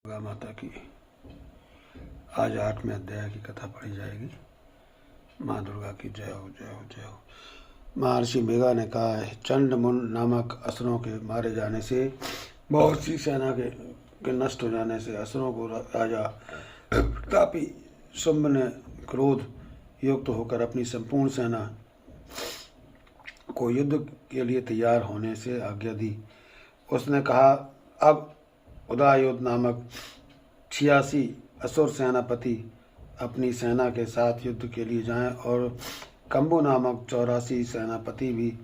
दुर्गा माता की आज 8वें अध्याय की कथा पढ़ी जाएगी। माँ दुर्गा की जय हो, जय हो, जय हो। महर्षि मेघा ने कहा है, चंड मुन नामक असुरों के मारे जाने से, बहुत सी सेना के नष्ट हो जाने से असुरों को राजा प्रतापी शुंभ ने क्रोध युक्त होकर अपनी संपूर्ण सेना को युद्ध के लिए तैयार होने से आज्ञा दी। उसने कहा, अब उदययोध नामक 86 असुर सेनापति अपनी सेना के साथ युद्ध के लिए जाएं और कंबु नामक 84 सेनापति भी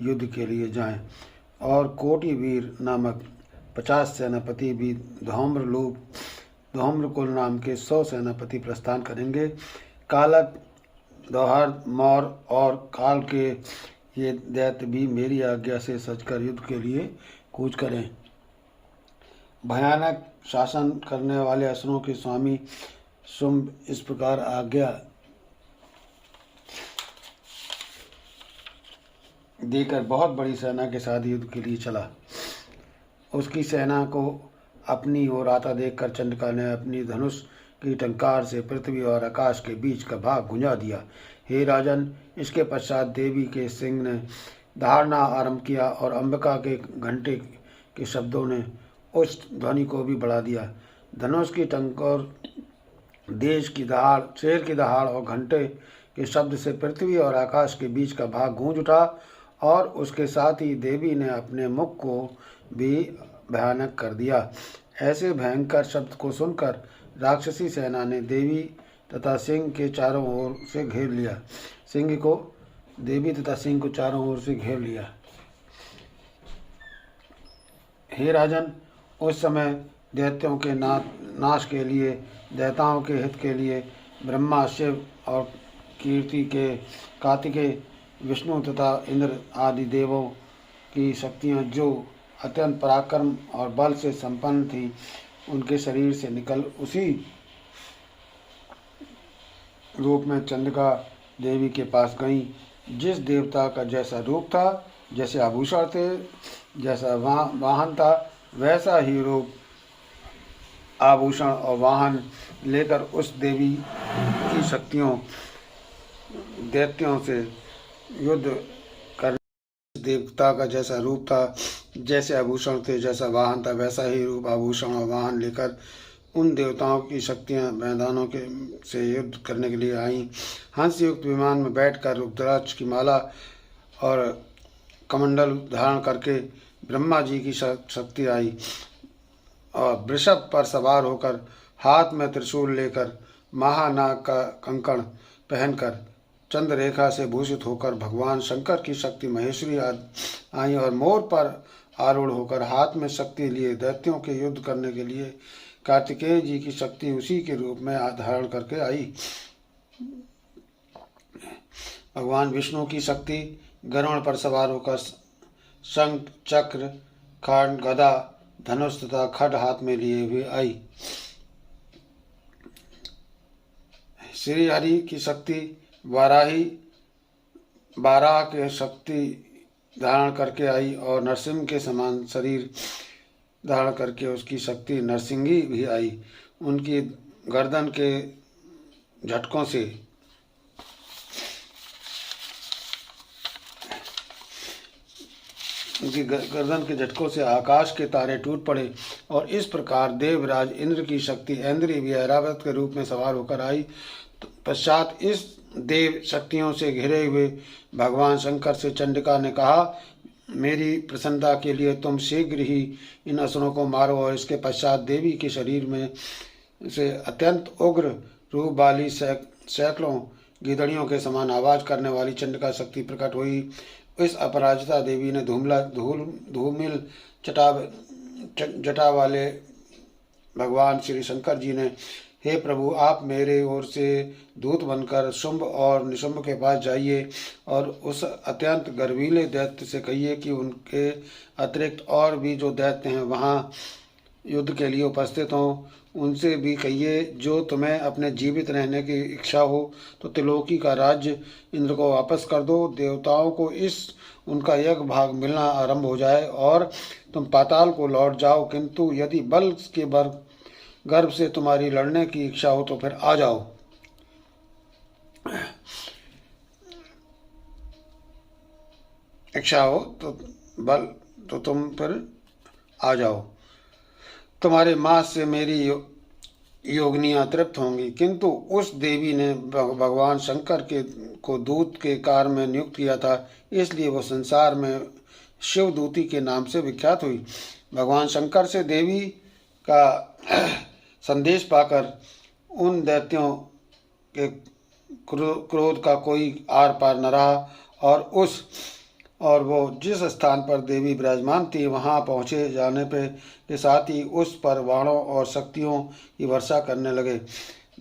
युद्ध के लिए जाएं और कोटि वीर नामक 50 सेनापति भी धौम्रकुल नाम के 100 सेनापति प्रस्थान करेंगे। कालक, दौहर, मौर और काल के ये दैत्य भी मेरी आज्ञा से सजकर युद्ध के लिए कूच करें। भयानक शासन करने वाले असुरों के स्वामी शुंभ इस प्रकार आज्ञा देकर बहुत बड़ी सेना के साथ युद्ध के लिए चला। उसकी सेना को अपनी ओर आता देखकर चंडिका ने अपनी धनुष की टंकार से पृथ्वी और आकाश के बीच का भाग गुंजा दिया। हे राजन, इसके पश्चात देवी के सिंह ने धारना आरंभ किया और अंबिका के घंटे के शब्दों ने उस ध्वनि को भी बढ़ा दिया। धनुष की टंकार, देश की दहाड़, शेर की दहाड़ और घंटे के शब्द से पृथ्वी और आकाश के बीच का भाग गूंज उठा और उसके साथ ही देवी ने अपने मुख को भी भयानक कर दिया। ऐसे भयंकर शब्द को सुनकर राक्षसी सेना ने देवी तथा सिंह के चारों ओर से घेर लिया। देवी तथा सिंह को चारों ओर से घेर लिया। हे राजन, उस समय दैत्यों के नाश के लिए, देवताओं के हित के लिए ब्रह्मा, शिव और कार्तिकेय, विष्णु तथा इंद्र आदि देवों की शक्तियां जो अत्यंत पराक्रम और बल से संपन्न थी, उनके शरीर से निकल उसी रूप में चंडिका देवी के पास गईं। जिस देवता का जैसा रूप था, जैसे आभूषण थे, जैसा वाहन था, वैसा ही रूप, आभूषण और वाहन लेकर उस देवी की शक्तियों दैत्यों से युद्ध करने। देवता का जैसा रूप था, जैसे आभूषण थे, जैसा वाहन था, वैसा ही रूप, आभूषण और वाहन लेकर उन देवताओं की शक्तियां मैदानों के से युद्ध करने के लिए आईं। हंस युक्त विमान में बैठकर रुद्राक्ष की माला और कमंडल धारण करके ब्रह्मा जी की शक्ति आई और वृषभ पर सवार होकर, हाथ में त्रिशूल लेकर, महानाग का कंकण पहनकर, चंद्र रेखा से भूषित होकर भगवान शंकर की शक्ति महेश्वरी आई और मोर पर आरूढ़ होकर हाथ में शक्ति लिए दैत्यों के युद्ध करने के लिए कार्तिकेय जी की शक्ति उसी के रूप में धारण करके आई। भगवान विष्णु की शक्ति गरुड़ पर सवार होकर शंख, चक्र, खड्ग, गदा, धनुष तथा खड्ग हाथ में लिए हुए आई। श्री हरि की शक्ति बारह के शक्ति धारण करके आई और नरसिंह के समान शरीर धारण करके उसकी शक्ति नरसिंही भी आई। उनकी गर्दन के झटकों से आकाश के तारे टूट पड़े और इस प्रकार देवराज इंद्र की शक्ति ऐन्द्री भी ऐरावत के रूप में सवार होकर आई। पश्चात इस देव शक्तियों से घिरे हुए भगवान शंकर से चंडिका ने कहा, मेरी प्रसन्नता के लिए तुम शीघ्र ही इन असुरों को मारो। और इसके पश्चात देवी के शरीर में से अत्यंत उग्र रूप वाली सैकड़ों गिदड़ियों के समान आवाज करने वाली चंडिका शक्ति प्रकट हुई। इस अपराजिता देवी ने धूमिल जटा वाले भगवान श्री शंकर जी ने, हे प्रभु, आप मेरे ओर से दूत बनकर शुंभ और निशुंभ के पास जाइए और उस अत्यंत गर्वीले दैत्य से कहिए कि उनके अतिरिक्त और भी जो दैत्य हैं वहाँ युद्ध के लिए उपस्थित हों। उनसे भी कहिए, जो तुम्हें अपने जीवित रहने की इच्छा हो तो त्रिलोकी का राज्य इंद्र को वापस कर दो। देवताओं को उनका एक भाग मिलना आरंभ हो जाए और तुम पाताल को लौट जाओ। किंतु यदि बल के गर्भ से तुम्हारी लड़ने की इच्छा हो तो फिर आ जाओ। इच्छा हो तो बल तो तुम फिर आ जाओ। तुम्हारे मांस से मेरी योगिनियां तृप्त होंगी। किंतु उस देवी ने भगवान शंकर को दूत के कार्य में नियुक्त किया था, इसलिए वह संसार में शिवदूती के नाम से विख्यात हुई। भगवान शंकर से देवी का संदेश पाकर उन दैत्यों के क्रोध का कोई आर पार न रहा और वो जिस स्थान पर देवी विराजमान थी वहां पहुंचे जाने पे के साथ ही उस पर बाणों और शक्तियों की वर्षा करने लगे।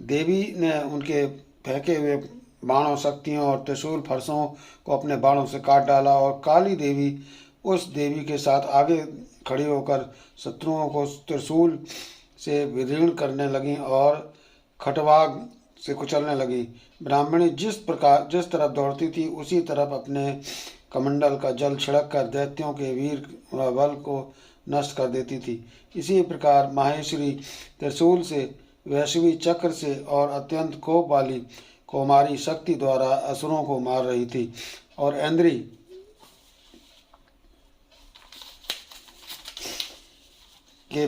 देवी ने उनके फेंके हुए बाणों, शक्तियों और त्रिशूल फरसों को अपने बाणों से काट डाला और काली देवी उस देवी के साथ आगे खड़ी होकर शत्रुओं को त्रिशूल से विदीर्ण करने लगी और खटवाग से कुचलने लगी। ब्राह्मणी जिस तरफ दौड़ती थी उसी तरफ अपने कमंडल का जल छिड़क कर दैत्यों के वीर बल को नष्ट कर देती थी। इसी प्रकार माहेश्वरी त्रिशूल से, वैष्णवी चक्र से और अत्यंत कोप वाली कौमारी शक्ति द्वारा असुरों को मार रही थी। और इंद्री के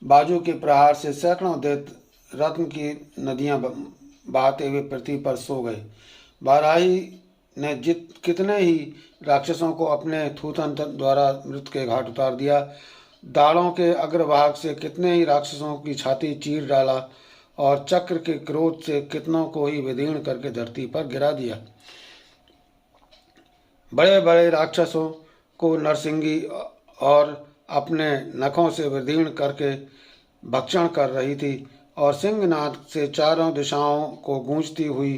बाजू के प्रहार से सैकड़ों दैत्य रत्न की नदियां बहाते हुए पृथ्वी पर सो गए। बाराही ने कितने ही राक्षसों को अपने थूथन द्वारा मृत्यु के घाट उतार दिया। दाढ़ों के अग्रभाग से कितने ही राक्षसों की छाती चीर डाला और चक्र के क्रोध से कितनों को ही विदीर्ण करके धरती पर गिरा दिया। बड़े बड़े राक्षसों को नरसिंगी और अपने नखों से विदीर्ण करके भक्षण कर रही थी और सिंहनाद से चारों दिशाओं को गूंजती हुई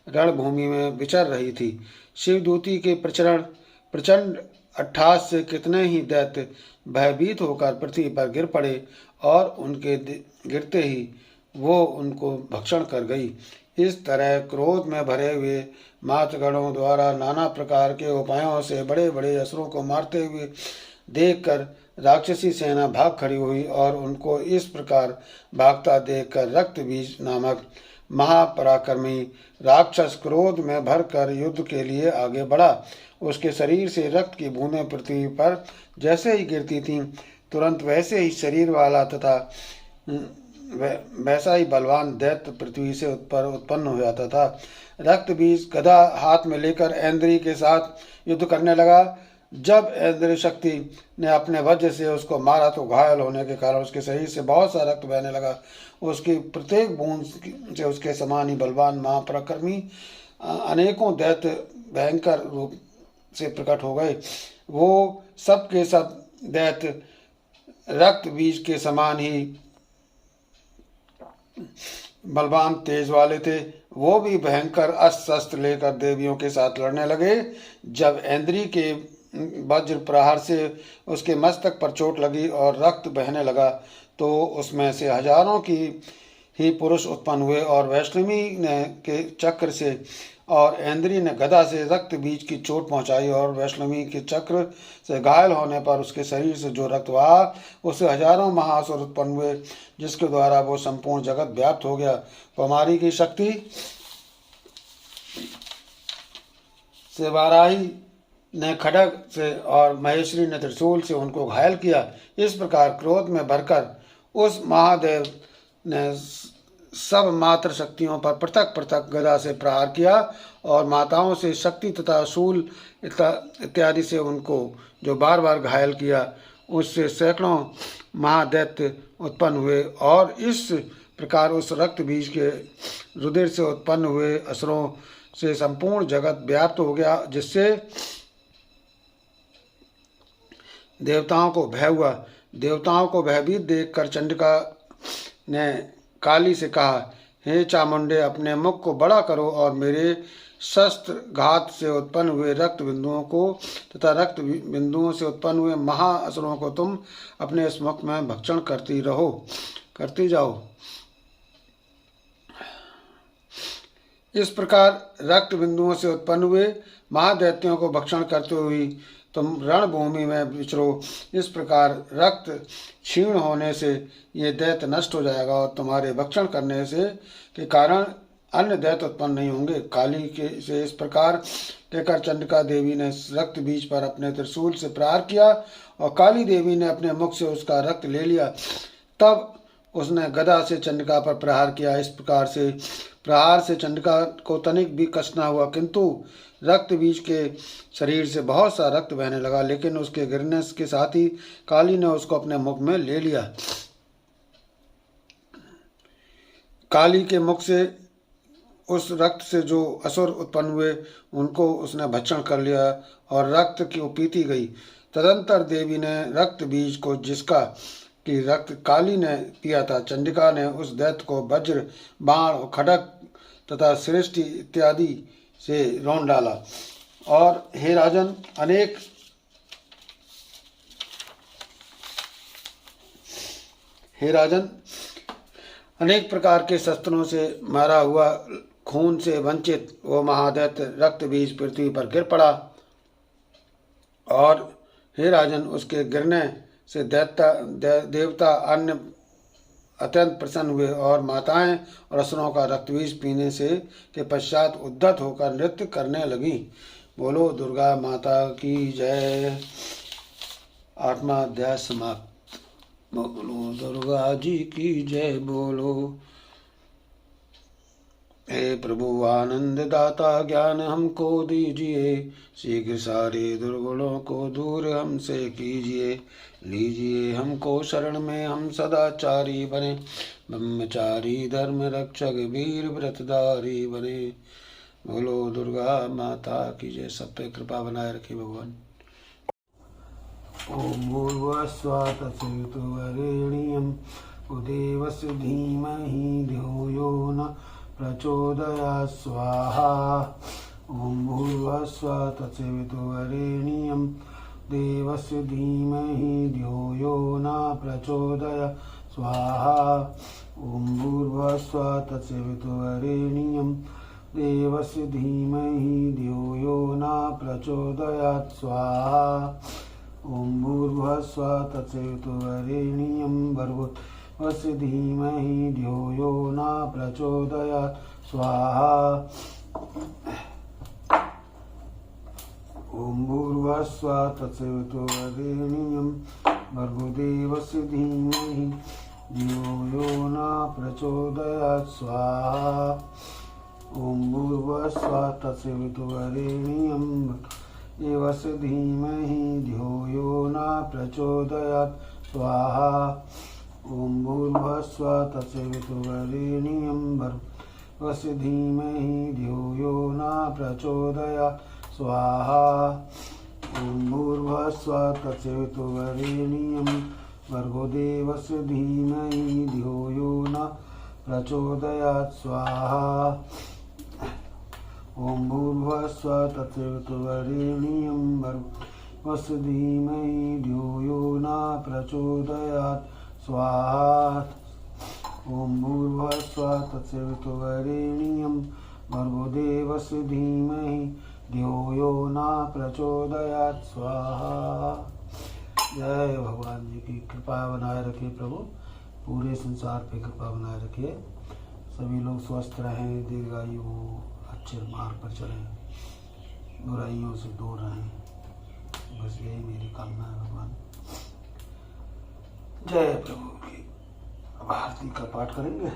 रणभूमि में विचर रही थी। शिवदूती के प्रचंड अट्ठास से कितने ही दैत्य भयभीत होकर पृथ्वी पर गिर पड़े और उनके गिरते ही वो उनको भक्षण कर गई। इस तरह क्रोध में भरे हुए मातगणों द्वारा नाना प्रकार के उपायों से बड़े बड़े असुरों को मारते हुए देखकर राक्षसी सेना भाग खड़ी हुई और उनको इस प्रकार भागता देखकर रक्तबीज नामक महापराक्रमी राक्षस क्रोध में भरकर युद्ध के लिए आगे बढ़ा। उसके शरीर से रक्त की बूंदें पृथ्वी पर जैसे ही गिरती थीं, तुरंत वैसे ही शरीर वाला तथा वैसा ही बलवान दैत्य पृथ्वी से उत्पन्न हो जाता था। रक्तबीज गदा हाथ में लेकर ऐन्द्री के साथ युद्ध करने लगा। जब ऐन्द्री शक्ति ने अपने वज्र से उसको मारा तो घायल होने के कारण उसके शरीर से बहुत सा रक्त बहने लगा। उसकी प्रत्येक बूंद से उसके समान ही बलवान महापराक्रमी अनेकों दैत्य भयंकर रूप से प्रकट हो गए। वो सब के सब दैत्य रक्त बीज के समान ही बलवान तेज वाले थे। वो भी भयंकर अस्त्र शस्त्र लेकर देवियों के साथ लड़ने लगे। जब ऐन्द्री के वज्र प्रहार से उसके मस्तक पर चोट लगी और रक्त बहने लगा तो उसमें से हजारों की ही पुरुष उत्पन्न हुए और वैष्णवी ने के चक्र से और ऐन्द्री ने गदा से रक्त बीज की चोट पहुंचाई और वैष्णवी के चक्र से घायल होने पर उसके शरीर से जो रक्त बहा उससे हजारों महासुर उत्पन्न हुए, जिसके द्वारा वो संपूर्ण जगत व्याप्त हो गया। कुमारी की शक्ति से वाराही ने खड्ग से और महेश्वरी ने त्रिशूल से उनको घायल किया। इस प्रकार क्रोध में भरकर उस महादेव ने सब मात्र शक्तियों पर पृथक पृथक गदा से प्रहार किया और माताओं से शक्ति तथा शूल इत्यादि से उनको जो बार बार घायल किया, उससे सैकड़ों महादैत्य उत्पन्न हुए और इस प्रकार उस रक्त बीज के रुधिर से उत्पन्न हुए असुरों से संपूर्ण जगत व्याप्त हो गया, जिससे देवताओं को भय हुआ। देवताओं को भयभीत देखकर चंडिका ने काली से कहा, हे चामुंडे, अपने मुख को बड़ा करो और मेरे शस्त्र घात से उत्पन्न हुए रक्त बिंदुओं को तथा रक्त बिंदुओं से उत्पन्न हुए महाअसुरों को तुम अपने इस मुख में भक्षण करती जाओ। इस प्रकार रक्त बिंदुओं से उत्पन्न हुए महादैत्यों को भक्षण करते हुए तुम रणभूमि में विचरो। इस प्रकार रक्त क्षीण होने से ये दैत्य नष्ट हो जाएगा और तुम्हारे भक्षण करने से के कारण अन्य दैत्य उत्पन्न नहीं होंगे। काली के से इस प्रकार कहकर चंडिका देवी ने रक्त बीज पर अपने त्रिशूल से प्रहार किया और काली देवी ने अपने मुख से उसका रक्त ले लिया। तब उसने गदा से चंडिका पर प्रहार किया। इस प्रकार से प्रहार से चंडिका को तनिक भी कष्ट न हुआ, किंतु रक्त बीज के शरीर से बहुत सा रक्त बहने लगा, लेकिन उसके गिरने के साथ ही काली ने उसको अपने मुख में ले लिया। काली के मुख से उस रक्त से जो असुर उत्पन्न हुए उनको उसने भक्षण कर लिया और रक्त की पीती गई। तदंतर देवी ने रक्त बीज को, जिसका कि रक्त काली ने पिया था, चंडिका ने उस दैत्य को वज्र, बाण, खड्ग तथा सृष्टि इत्यादि से रौंद डाला। और हे राजन, अनेक प्रकार के शस्त्रों से मारा हुआ, खून से वंचित वो महादैत्य रक्त बीज पृथ्वी पर गिर पड़ा। और हे राजन, उसके गिरने से देवता अन्य अत्यंत प्रसन्न हुए और माताएं और असुरों का रक्त बीज पीने से के पश्चात उद्धत होकर नृत्य करने लगी। बोलो दुर्गा माता की जय। 8वां अध्याय समाप्त। बोलो दुर्गा जी की जय। बोलो हे प्रभु आनंद दाता, ज्ञान हमको दीजिए, शीघ्र सारे दुर्गुणों को दूर हमसे कीजिए। लीजिए हमको शरण में, हम सदाचारी बने, ब्रह्मचारी धर्म रक्षक वीर व्रतधारी बने। बोलो दुर्गा माता की जय। सब पे कृपा बनाए रखे भगवान। ओम भूर्भुवस्सुः तत्सवितुर्वरेण्यं देवस्य धीमहि धियो यो न प्रचोदयात् स्वाहा। ओम भूर्भुवस्सुः तत्सवितुर्वरेण्यं देवस्य धीमहि धियो यो न प्रचोदयात् स्वाहा। ओम भूर्भुवस्सुः तत्सवितुर्वरेण्यं देवस्य धीमहि धियो यो न प्रचोदयात् स्वाहा। ओम भूर्भुवस्सुः तत्सवितुर्वरेण्यं भर्गोदेवस्य धीमहि धियो यो न प्रचोदयात् स्वाहा। ओम भूर्भुवस्सुः तत्सवितुर्वरेण्यं भर्गोदेवस्य धीमहि धियो यो न प्रचोदयात् स्वाहा। ओम भूर्भुवस्सुः तत्सवितुर्वरेण्यं देवस्य धीमहि धियो यो न प्रचोदयात् स्वाहा। ओम भूर्भुवस्सुः तत्सवितुर्वरेण्यं भर्गोदेवस्य धीमहि धियो यो न प्रचोदयात् स्वाहा। ओम भूर्भुवस्सुः तत्सवितुर्वरेण्यं भर्गोदेवस्य धीमहि धियो यो न प्रचोदयात् स्वाहा। ओम भूर्भुवस्सुः तत्सवितुर्वरेण्यं भर्गोदेवस्य धीमहि धियो यो न प्रचोदयात् स्वाहा। ओम भूर्भुवस्सुः तत्सवितुर्वरेण्यं भर्गोदेवस्य धीमहि धियो यो न प्रचोदयात् स्वाहा। जय भगवान जी की कृपा बनाए रखे प्रभु, पूरे संसार पे कृपा बनाए रखिए। सभी लोग स्वस्थ रहें, दीर्घायु हो, अच्छे मार्ग पर चलें, बुराइयों से दूर रहें। बस यही मेरी कामना है भगवान। जय प्रभु की। अब आरती का पाठ करेंगे।